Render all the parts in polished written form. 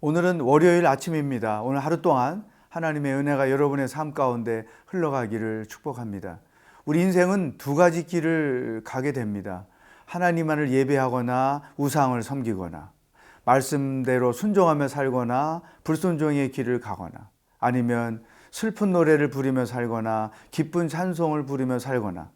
오늘은 월요일 아침입니다. 오늘 하루 동안 하나님의 은혜가 여러분의 삶 가운데 흘러가기를 축복합니다. 우리 인생은 두 가지 길을 가게 됩니다. 하나님만을 예배하거나 우상을 섬기거나, 말씀대로 순종하며 살거나 불순종의 길을 가거나, 아니면 슬픈 노래를 부르며 살거나 기쁜 찬송을 부르며 살거나,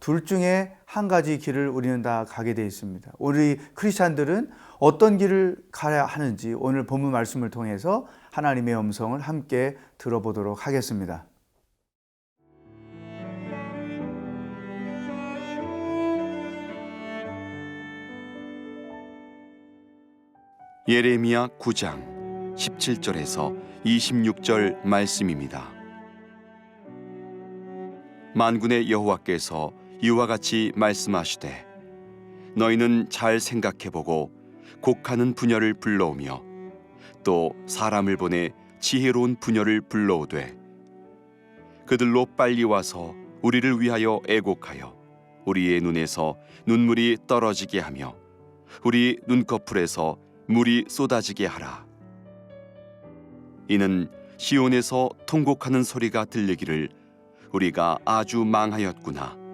둘 중에 한 가지 길을 우리는 다 가게 되어 있습니다. 우리 크리스찬들은 어떤 길을 가야 하는지 오늘 본문 말씀을 통해서 하나님의 음성을 함께 들어보도록 하겠습니다. 예레미야 9장 17절에서 26절 말씀입니다. 만군의 여호와께서 이와 같이 말씀하시되 너희는 잘 생각해보고 곡하는 부녀를 불러오며 또 사람을 보내 지혜로운 부녀를 불러오되 그들로 빨리 와서 우리를 위하여 애곡하여 우리의 눈에서 눈물이 떨어지게 하며 우리 눈꺼풀에서 물이 쏟아지게 하라. 이는 시온에서 통곡하는 소리가 들리기를 우리가 아주 망하였구나.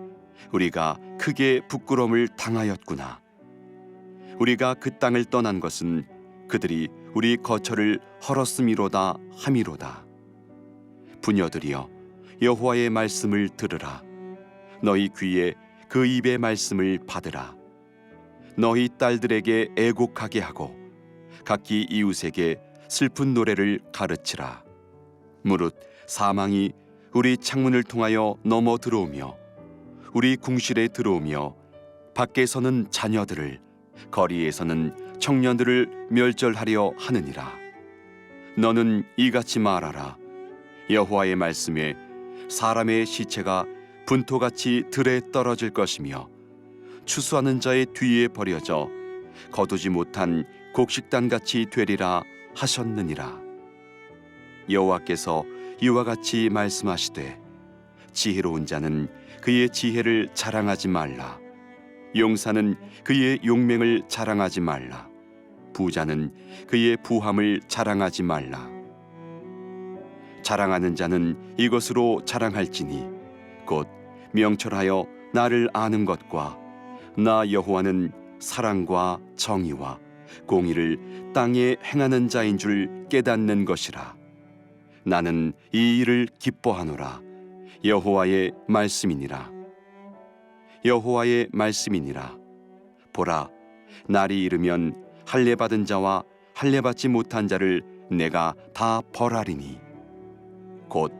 우리가 크게 부끄러움을 당하였구나. 우리가 그 땅을 떠난 것은 그들이 우리 거처를 헐었음이로다 함이로다. 부녀들이여 여호와의 말씀을 들으라. 너희 귀에 그 입의 말씀을 받으라. 너희 딸들에게 애곡하게 하고 각기 이웃에게 슬픈 노래를 가르치라. 무릇 사망이 우리 창문을 통하여 넘어 들어오며 우리 궁실에 들어오며 밖에서는 자녀들을 거리에서는 청년들을 멸절하려 하느니라. 너는 이같이 말하라. 여호와의 말씀에 사람의 시체가 분토같이 들에 떨어질 것이며 추수하는 자의 뒤에 버려져 거두지 못한 곡식단같이 되리라 하셨느니라. 여호와께서 이와 같이 말씀하시되 지혜로운 자는 그의 지혜를 자랑하지 말라. 용사는 그의 용맹을 자랑하지 말라. 부자는 그의 부함을 자랑하지 말라. 자랑하는 자는 이것으로 자랑할지니 곧 명철하여 나를 아는 것과 나 여호와는 사랑과 정의와 공의를 땅에 행하는 자인 줄 깨닫는 것이라. 나는 이 일을 기뻐하노라. 여호와의 말씀이니라. 여호와의 말씀이니라. 보라, 날이 이르면 할례 받은 자와 할례 받지 못한 자를 내가 다 벌하리니 곧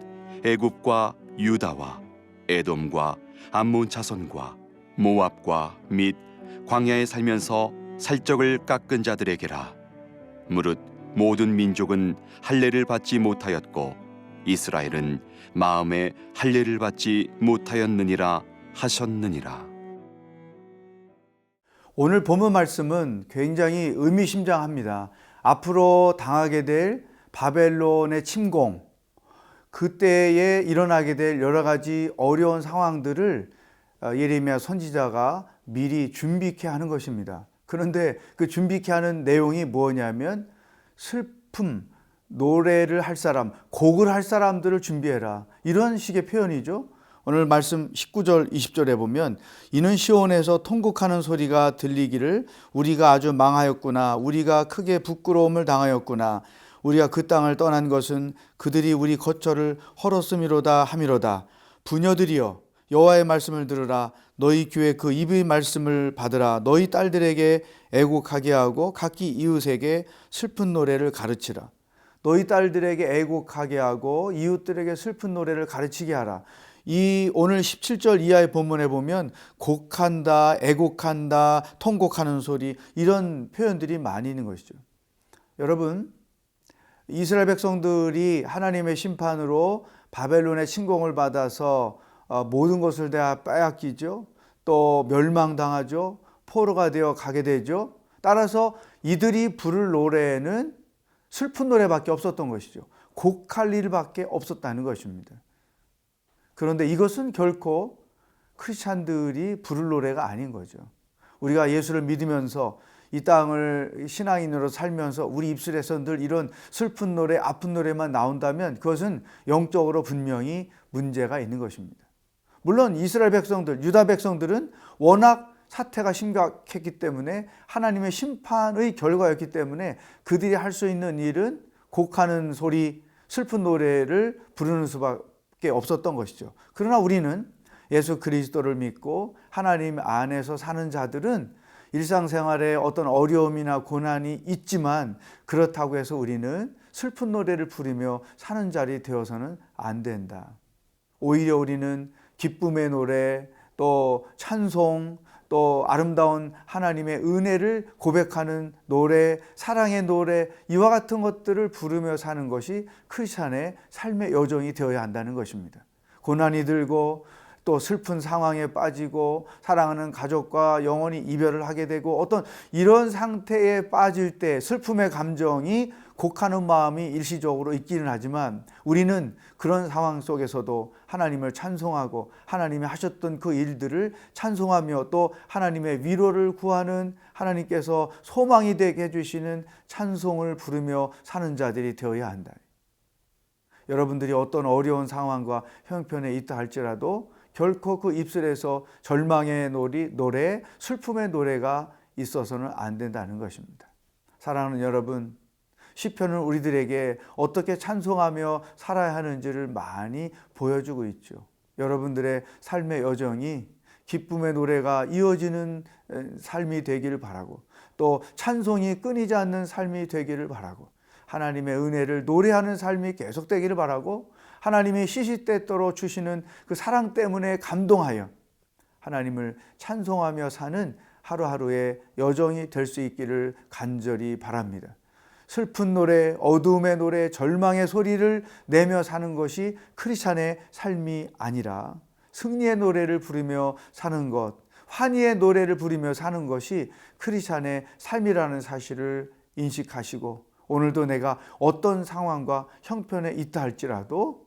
애굽과 유다와 에돔과 암몬 자손과 모압과 및 광야에 살면서 살적을 깎은 자들에게라. 무릇 모든 민족은 할례를 받지 못하였고 이스라엘은 마음에 할례를 받지 못하였느니라 하셨느니라. 오늘 본문 말씀은 굉장히 의미심장합니다. 앞으로 당하게 될 바벨론의 침공, 그때에 일어나게 될 여러 가지 어려운 상황들을 예레미야 선지자가 미리 준비케 하는 것입니다. 그런데 그 준비케 하는 내용이 뭐냐면 슬픔, 노래를 할 사람, 곡을 할 사람들을 준비해라. 이런 식의 표현이죠. 오늘 말씀 19절, 20절에 보면 이는 시온에서 통곡하는 소리가 들리기를 우리가 아주 망하였구나. 우리가 크게 부끄러움을 당하였구나. 우리가 그 땅을 떠난 것은 그들이 우리 거처를 헐었음이로다 함이로다. 부녀들이여 여호와의 말씀을 들으라. 너희 귀에 그 입의 말씀을 받으라. 너희 딸들에게 애곡하게 하고 각기 이웃에게 슬픈 노래를 가르치라. 너희 딸들에게 애곡하게 하고 이웃들에게 슬픈 노래를 가르치게 하라. 이 오늘 17절 이하의 본문에 보면 곡한다, 애곡한다, 통곡하는 소리, 이런 표현들이 많이 있는 것이죠. 여러분, 이스라엘 백성들이 하나님의 심판으로 바벨론의 침공을 받아서 모든 것을 다 빼앗기죠. 또 멸망당하죠. 포로가 되어 가게 되죠. 따라서 이들이 부를 노래는 슬픈 노래밖에 없었던 것이죠. 곡할 일밖에 없었다는 것입니다. 그런데 이것은 결코 크리스찬들이 부를 노래가 아닌 거죠. 우리가 예수를 믿으면서 이 땅을 신앙인으로 살면서 우리 입술에서 늘 이런 슬픈 노래, 아픈 노래만 나온다면 그것은 영적으로 분명히 문제가 있는 것입니다. 물론 이스라엘 백성들, 유다 백성들은 워낙 사태가 심각했기 때문에 하나님의 심판의 결과였기 때문에 그들이 할 수 있는 일은 곡하는 소리, 슬픈 노래를 부르는 수밖에 없었던 것이죠. 그러나 우리는 예수 그리스도를 믿고 하나님 안에서 사는 자들은 일상생활에 어떤 어려움이나 고난이 있지만 그렇다고 해서 우리는 슬픈 노래를 부르며 사는 자리 되어서는 안 된다. 오히려 우리는 기쁨의 노래, 또 찬송, 또 아름다운 하나님의 은혜를 고백하는 노래, 사랑의 노래, 이와 같은 것들을 부르며 사는 것이 크리스찬의 삶의 여정이 되어야 한다는 것입니다. 고난이 들고 또 슬픈 상황에 빠지고 사랑하는 가족과 영원히 이별을 하게 되고 어떤 이런 상태에 빠질 때 슬픔의 감정이 곡하는 마음이 일시적으로 있기는 하지만 우리는 그런 상황 속에서도 하나님을 찬송하고 하나님이 하셨던 그 일들을 찬송하며 또 하나님의 위로를 구하는 하나님께서 소망이 되게 해주시는 찬송을 부르며 사는 자들이 되어야 한다. 여러분들이 어떤 어려운 상황과 형편에 있다 할지라도 결코 그 입술에서 절망의 노래, 슬픔의 노래가 있어서는 안 된다는 것입니다. 사랑하는 여러분, 시편은 우리들에게 어떻게 찬송하며 살아야 하는지를 많이 보여주고 있죠. 여러분들의 삶의 여정이 기쁨의 노래가 이어지는 삶이 되기를 바라고 또 찬송이 끊이지 않는 삶이 되기를 바라고 하나님의 은혜를 노래하는 삶이 계속되기를 바라고 하나님이 시시때때로 주시는 그 사랑 때문에 감동하여 하나님을 찬송하며 사는 하루하루의 여정이 될 수 있기를 간절히 바랍니다. 슬픈 노래, 어두움의 노래, 절망의 소리를 내며 사는 것이 크리스찬의 삶이 아니라 승리의 노래를 부르며 사는 것, 환희의 노래를 부르며 사는 것이 크리스찬의 삶이라는 사실을 인식하시고 오늘도 내가 어떤 상황과 형편에 있다 할지라도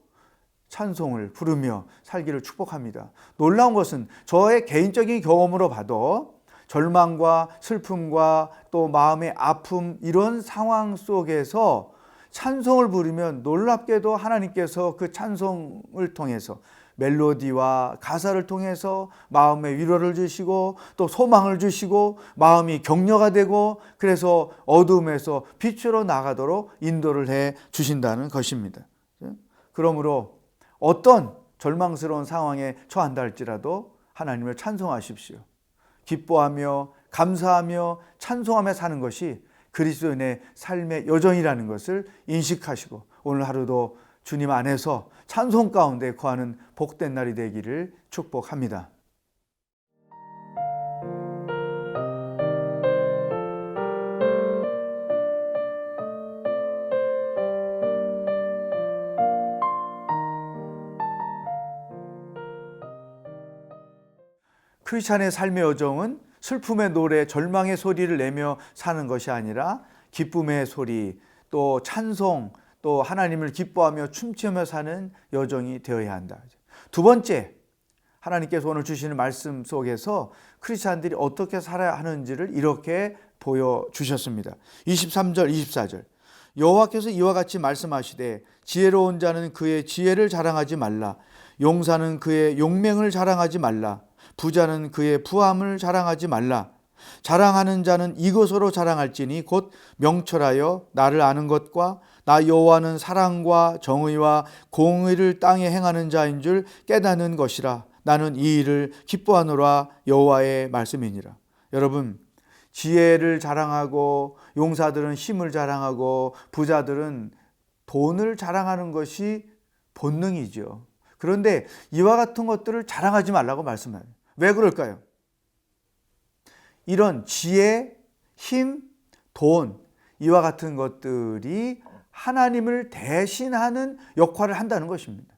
찬송을 부르며 살기를 축복합니다. 놀라운 것은 저의 개인적인 경험으로 봐도 절망과 슬픔과 또 마음의 아픔 이런 상황 속에서 찬송을 부르면 놀랍게도 하나님께서 그 찬송을 통해서 멜로디와 가사를 통해서 마음의 위로를 주시고 또 소망을 주시고 마음이 격려가 되고 그래서 어두움에서 빛으로 나가도록 인도를 해 주신다는 것입니다. 그러므로 어떤 절망스러운 상황에 처한다 할지라도 하나님을 찬송하십시오. 기뻐하며 감사하며 찬송하며 사는 것이 그리스도인의 삶의 여정이라는 것을 인식하시고 오늘 하루도 주님 안에서 찬송 가운데 거하는 복된 날이 되기를 축복합니다. 크리스찬의 삶의 여정은 슬픔의 노래, 절망의 소리를 내며 사는 것이 아니라 기쁨의 소리, 또 찬송, 또 하나님을 기뻐하며 춤추며 사는 여정이 되어야 한다. 두 번째, 하나님께서 오늘 주시는 말씀 속에서 크리스찬들이 어떻게 살아야 하는지를 이렇게 보여주셨습니다. 23절, 24절. 여호와께서 이와 같이 말씀하시되 지혜로운 자는 그의 지혜를 자랑하지 말라. 용사는 그의 용맹을 자랑하지 말라. 부자는 그의 부함을 자랑하지 말라. 자랑하는 자는 이것으로 자랑할지니 곧 명철하여 나를 아는 것과 나 여호와는 사랑과 정의와 공의를 땅에 행하는 자인 줄 깨닫는 것이라. 나는 이 일을 기뻐하노라. 여호와의 말씀이니라. 여러분, 지혜를 자랑하고 용사들은 힘을 자랑하고 부자들은 돈을 자랑하는 것이 본능이죠. 그런데 이와 같은 것들을 자랑하지 말라고 말씀해요. 왜 그럴까요? 이런 지혜, 힘, 돈 이와 같은 것들이 하나님을 대신하는 역할을 한다는 것입니다.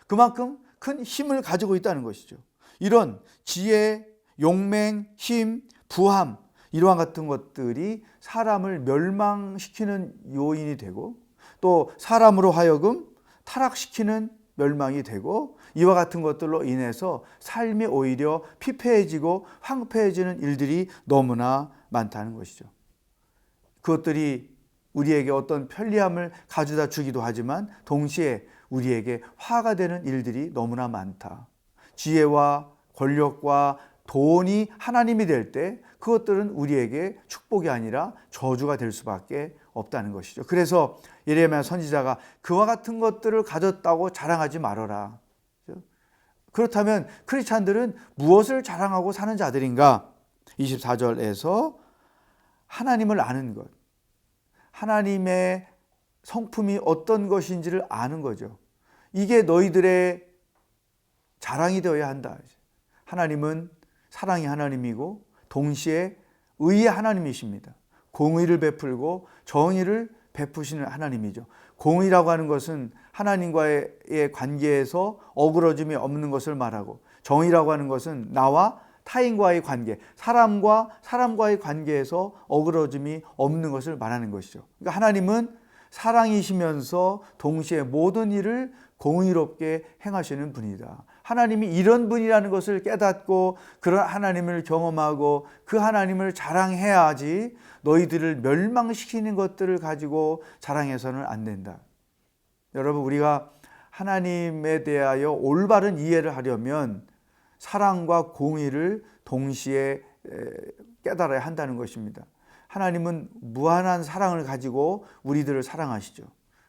그만큼 큰 힘을 가지고 있다는 것이죠. 이런 지혜, 용맹, 힘, 부함 이러한 같은 것들이 사람을 멸망시키는 요인이 되고 또 사람으로 하여금 타락시키는 멸망이 되고 이와 같은 것들로 인해서 삶이 오히려 피폐해지고 황폐해지는 일들이 너무나 많다는 것이죠. 그것들이 우리에게 어떤 편리함을 가져다 주기도 하지만 동시에 우리에게 화가 되는 일들이 너무나 많다. 지혜와 권력과 돈이 하나님이 될 때 그것들은 우리에게 축복이 아니라 저주가 될 수밖에 없다는 것이죠. 그래서 예레미야 선지자가 그와 같은 것들을 가졌다고 자랑하지 말아라. 그렇다면 크리스찬들은 무엇을 자랑하고 사는 자들인가? 24절에서 하나님을 아는 것, 하나님의 성품이 어떤 것인지를 아는 거죠. 이게 너희들의 자랑이 되어야 한다. 하나님은 사랑의 하나님이고 동시에 의의 하나님이십니다. 공의를 베풀고 정의를 베푸시는 하나님이죠. 공의라고 하는 것은 하나님과의 관계에서 어그러짐이 없는 것을 말하고, 정의라고 하는 것은 나와 타인과의 관계, 사람과 사람과의 관계에서 어그러짐이 없는 것을 말하는 것이죠. 그러니까 하나님은 사랑이시면서 동시에 모든 일을 공의롭게 행하시는 분이다. 하나님이 이런 분이라는 것을 깨닫고 그런 하나님을 경험하고 그 하나님을 자랑해야지 너희들을 멸망시키는 것들을 가지고 자랑해서는 안 된다. 여러분, 우리가 하나님에 대하여 올바른 이해를 하려면 사랑과 공의를 동시에 깨달아야 한다는 것입니다. 하나님은 무한한 사랑을 가지고 우리들을 사랑하시죠.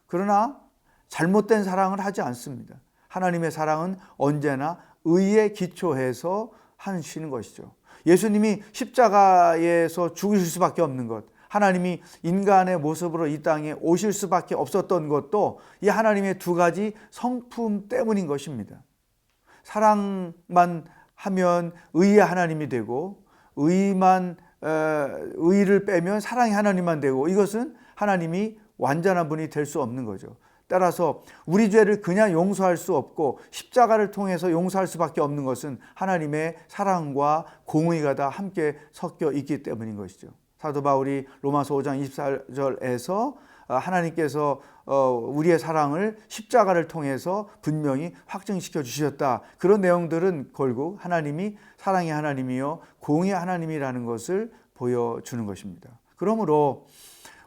그러나 잘못된 사랑을 하지 않습니다. 하나님의 사랑은 언제나 의에 기초해서 하시는 것이죠. 예수님이 십자가에서 죽으실 수밖에 없는 것, 하나님이 인간의 모습으로 이 땅에 오실 수밖에 없었던 것도 이 하나님의 두 가지 성품 때문인 것입니다. 사랑만 하면 의의 하나님이 되고 의를 빼면 사랑의 하나님만 되고, 이것은 하나님이 완전한 분이 될 수 없는 거죠. 따라서 우리 죄를 그냥 용서할 수 없고 십자가를 통해서 용서할 수밖에 없는 것은 하나님의 사랑과 공의가 다 함께 섞여 있기 때문인 것이죠. 사도 바울이 로마서 5장 24절에서 하나님께서 우리의 사랑을 십자가를 통해서 분명히 확증시켜 주셨다. 그런 내용들은 결국 하나님이 사랑의 하나님이요 공의의 하나님이라는 것을 보여주는 것입니다. 그러므로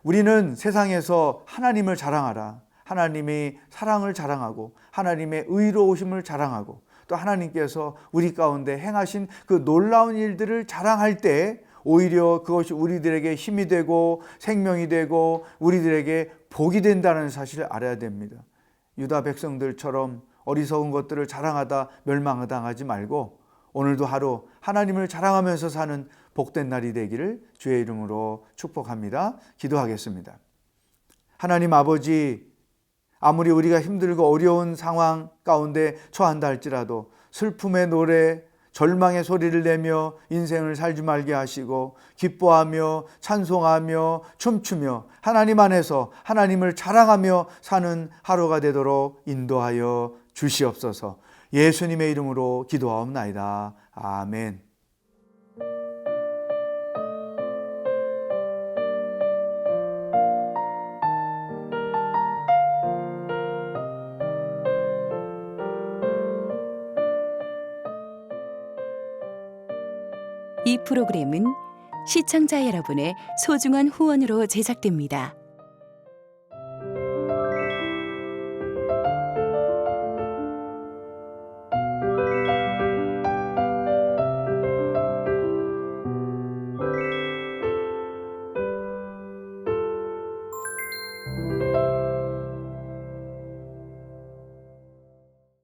우리는 세상에서 하나님을 자랑하라, 하나님의 사랑을 자랑하고 하나님의 의로우심을 자랑하고 또 하나님께서 우리 가운데 행하신 그 놀라운 일들을 자랑할 때 오히려 그것이 우리들에게 힘이 되고 생명이 되고 우리들에게 복이 된다는 사실을 알아야 됩니다. 유다 백성들처럼 어리석은 것들을 자랑하다 멸망당하지 말고 오늘도 하루 하나님을 자랑하면서 사는 복된 날이 되기를 주의 이름으로 축복합니다. 기도하겠습니다. 하나님 아버지, 아무리 우리가 힘들고 어려운 상황 가운데 처한다 할지라도 슬픔의 노래, 절망의 소리를 내며 인생을 살지 말게 하시고 기뻐하며 찬송하며 춤추며 하나님 안에서 하나님을 자랑하며 사는 하루가 되도록 인도하여 주시옵소서. 예수님의 이름으로 기도하옵나이다. 아멘. 이 프로그램은 시청자 여러분의 소중한 후원으로 제작됩니다.